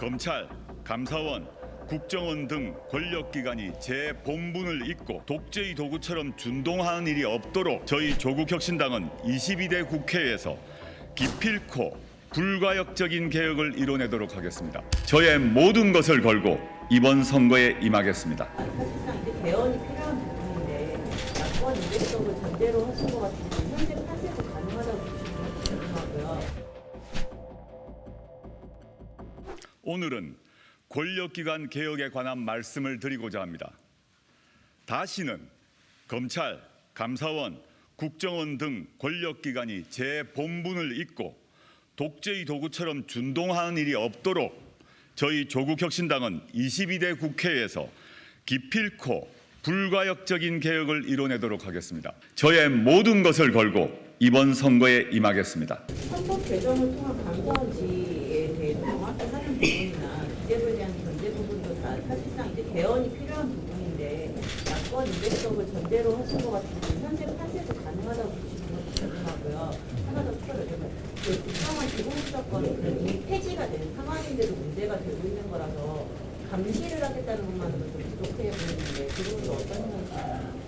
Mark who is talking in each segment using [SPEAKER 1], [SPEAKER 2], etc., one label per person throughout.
[SPEAKER 1] 검찰, 감사원, 국정원 등 권력기관이 재본분을 잇고 독재의 도구처럼 준동하는 일이 없도록 저희 조국혁신당은 22대 국회에서 기필코 불가역적인 개혁을 이뤄내도록 하겠습니다. 저의 모든 것을 걸고 이번 선거에 임하겠습니다.
[SPEAKER 2] 사실상 이제 개헌이 필요한 부분인데 야권 200석을 전제로 하신 것 같은데 현재 파쇄도 가능하다고 보시면 궁금하고요.
[SPEAKER 1] 오늘은 권력기관 개혁에 관한 말씀을 드리고자 합니다. 다시는 검찰, 감사원, 국정원 등 권력기관이 재본분을 잇고 독재의 도구처럼 준동하는 일이 없도록 저희 조국혁신당은 22대 국회에서 기필코 불가역적인 개혁을 이뤄내도록 하겠습니다. 저의 모든 것을 걸고 이번 선거에 임하겠습니다.
[SPEAKER 2] 헌법 개정을 통한 강권지에 대해 정확히 하는 부분이나 기재부에 대한 견제 부분도 다 사실상 이제 개헌이 필요한 부분인데 야권 200석을 전제로 하신 것 같은데 현재 파쇄도 가능하다고 보시면 궁금하고요. 하나 더 추가로 여쭤봐요. 국정원 기본수사권은 이미 폐지가 된 상황인데도 문제가 되고 있는 거라서 감시를 하겠다는 것만으로는 좀 부족해 보이는데 그 부분도 어떤 생각이신가요?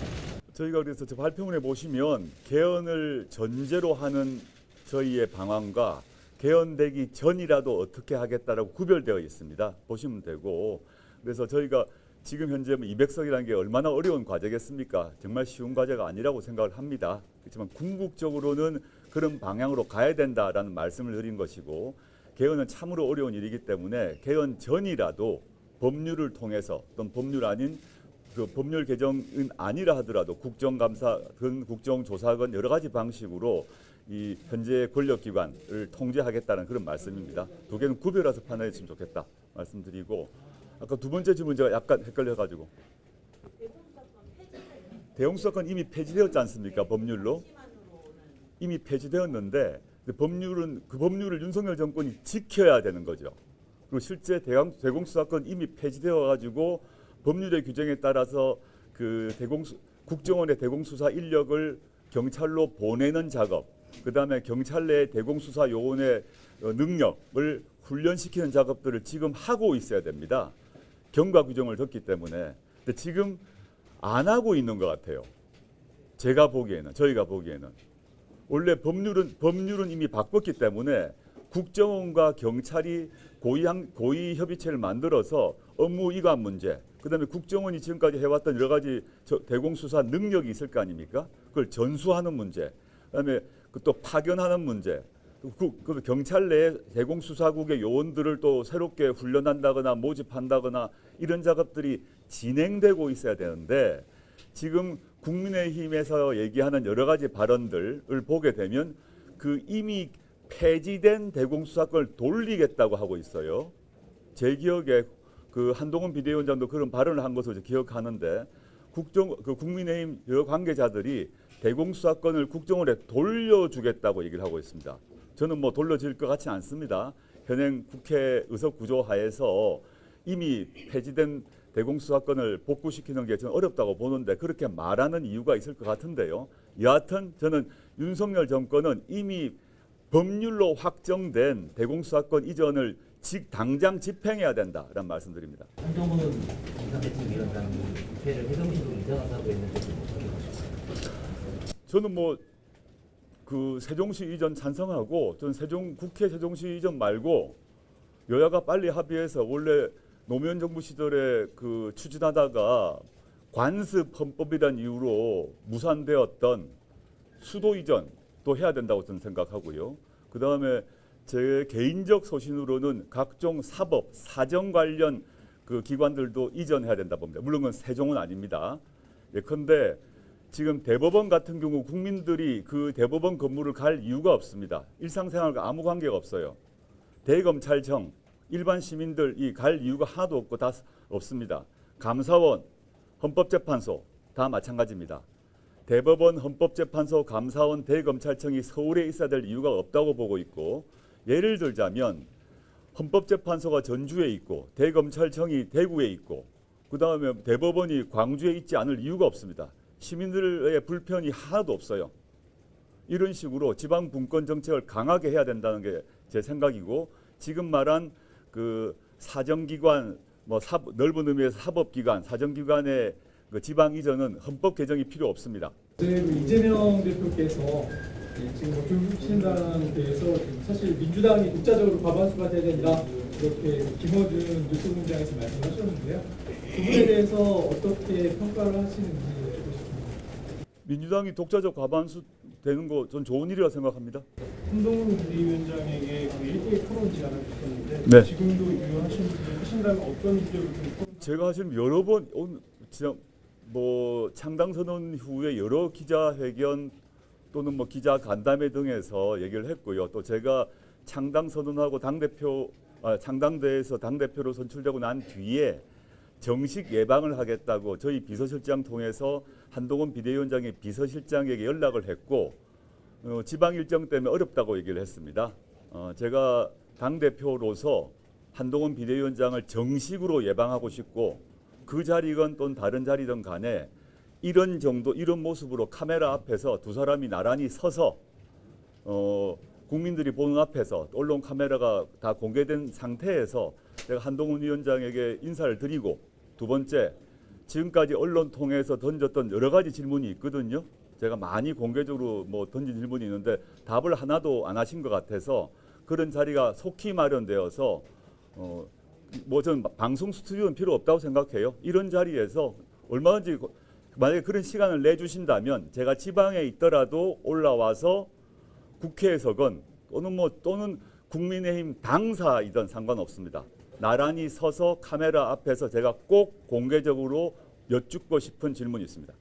[SPEAKER 3] 저희가 그래서 저 발표문에 보시면 개헌을 전제로 하는 저희의 방안과 개헌되기 전이라도 어떻게 하겠다라고 구별되어 있습니다. 보시면 되고, 그래서 저희가 지금 현재 200석이라는 게 얼마나 어려운 과제겠습니까? 정말 쉬운 과제가 아니라고 생각을 합니다. 그렇지만 궁극적으로는 그런 방향으로 가야 된다라는 말씀을 드린 것이고, 개헌은 참으로 어려운 일이기 때문에 개헌 전이라도 법률을 통해서 또는 법률 아닌 그 법률 개정은 아니라 하더라도 국정감사건 국정조사건 여러 가지 방식으로 이 현재 권력기관을 통제하겠다는 그런 말씀입니다. 두 개는 구별해서 판단했으면 좋겠다 말씀드리고, 아까 두 번째 질문 제가 약간 헷갈려가지고 대공수사권 이미 폐지되었지 않습니까? 법률로 이미 폐지되었는데 법률은 그 법률을 윤석열 정권이 지켜야 되는 거죠. 그리고 실제 대공수사권 이미 폐지되어 가지고 법률의 규정에 따라서 그 국정원의 대공수사 인력을 경찰로 보내는 작업, 그다음에 경찰 내 대공수사 요원의 능력을 훈련시키는 작업들을 지금 하고 있어야 됩니다. 경과 규정을 뒀기 때문에. 근데 지금 안 하고 있는 것 같아요. 제가 보기에는, 저희가 보기에는 원래 법률은 이미 바꿨기 때문에 국정원과 경찰이 고위 협의체를 만들어서 업무 이관 문제, 그다음에 국정원이 지금까지 해왔던 여러 가지 대공수사 능력이 있을 거 아닙니까? 그걸 전수하는 문제, 그다음에 또 파견하는 문제, 그 경찰 내 대공수사국의 요원들을 또 새롭게 훈련한다거나 모집한다거나 이런 작업들이 진행되고 있어야 되는데, 지금 국민의힘에서 얘기하는 여러 가지 발언들을 보게 되면 그 이미 폐지된 대공수사권을 돌리겠다고 하고 있어요. 제 기억에 그 한동훈 비대위원장도 그런 발언을 한 것으로 기억하는데, 국민의힘 여러 관계자들이 대공수사권을 국정원에 돌려주겠다고 얘기를 하고 있습니다. 저는 뭐 돌려질 것 같지 않습니다. 현행 국회 의석 구조 하에서 이미 폐지된 대공수사권을 복구시키는 게 저는 어렵다고 보는데 그렇게 말하는 이유가 있을 것 같은데요. 여하튼 저는 윤석열 정권은 이미 법률로 확정된 대공수사권 이전을 당장 집행해야 된다라는 말씀드립니다.
[SPEAKER 4] 한동훈 비상대책위원장이 국회를 해동식으로 이전한다고 했는데 어떻게 보셨어요?
[SPEAKER 3] 저는 뭐 그 세종시 이전 찬성하고, 저는 국회 세종시 이전 말고 여야가 빨리 합의해서 원래 노무현 정부 시절에 그 추진하다가 관습 헌법이라는 이유로 무산되었던 수도 이전도 해야 된다고 저는 생각하고요. 그 다음에 제 개인적 소신으로는 각종 사법, 사정 관련 그 기관들도 이전해야 된다 봅니다. 물론 그건 세종은 아닙니다. 예컨대 지금 대법원 같은 경우 국민들이 그 대법원 건물을 갈 이유가 없습니다. 일상생활과 아무 관계가 없어요. 대검찰청, 일반 시민들이 갈 이유가 하나도 없고 다 없습니다. 감사원, 헌법재판소 다 마찬가지입니다. 대법원, 헌법재판소, 감사원, 대검찰청이 서울에 있어야 될 이유가 없다고 보고 있고, 예를 들자면 헌법재판소가 전주에 있고 대검찰청이 대구에 있고 그다음에 대법원이 광주에 있지 않을 이유가 없습니다. 시민들의 불편이 하나도 없어요. 이런 식으로 지방 분권 정책을 강하게 해야 된다는 게 제 생각이고, 지금 말한 그 사정기관, 넓은 의미에서 사법기관, 사정기관의 그 지방 이전은 헌법 개정이 필요 없습니다.
[SPEAKER 5] 이재명 대표께서 지금 조국혁신당에 대해서 사실 민주당이 독자적으로 과반수가 돼야 된다 이렇게 김어준 뉴스공장에서 말씀하셨는데요. 그 부분에 대해서 어떻게 평가를 하시는지 여쭙고 싶습니다.
[SPEAKER 3] 민주당이 독자적 과반수 되는 거 전 좋은 일이라 생각합니다.
[SPEAKER 5] 한동훈 비대위원장에게 그 1대1 토론 제안을 했었는데
[SPEAKER 3] 네.
[SPEAKER 5] 지금도 유효하신다면 어떤 입장을 좀
[SPEAKER 3] 제가 사실 여러 번 오늘 진짜 창당 선언 후에 여러 기자회견 또는 기자 간담회 등에서 얘기를 했고요. 또 제가 창당 선언하고 창당대에서 당대표로 선출되고 난 뒤에 정식 예방을 하겠다고 저희 비서실장 통해서 한동훈 비대위원장의 비서실장에게 연락을 했고 지방 일정 때문에 어렵다고 얘기를 했습니다. 제가 당대표로서 한동훈 비대위원장을 정식으로 예방하고 싶고 그 자리건 또는 다른 자리든 간에 이런 모습으로 카메라 앞에서 두 사람이 나란히 서서 국민들이 보는 앞에서 언론 카메라가 다 공개된 상태에서 제가 한동훈 위원장에게 인사를 드리고 두 번째 지금까지 언론 통해서 던졌던 여러 가지 질문이 있거든요. 제가 많이 공개적으로 던진 질문이 있는데 답을 하나도 안 하신 것 같아서 그런 자리가 속히 마련되어서 저는 방송 스튜디오는 필요 없다고 생각해요. 이런 자리에서 얼마든지 만약에 그런 시간을 내주신다면 제가 지방에 있더라도 올라와서 국회에서건 또는 국민의힘 당사이든 상관없습니다. 나란히 서서 카메라 앞에서 제가 꼭 공개적으로 여쭙고 싶은 질문이 있습니다.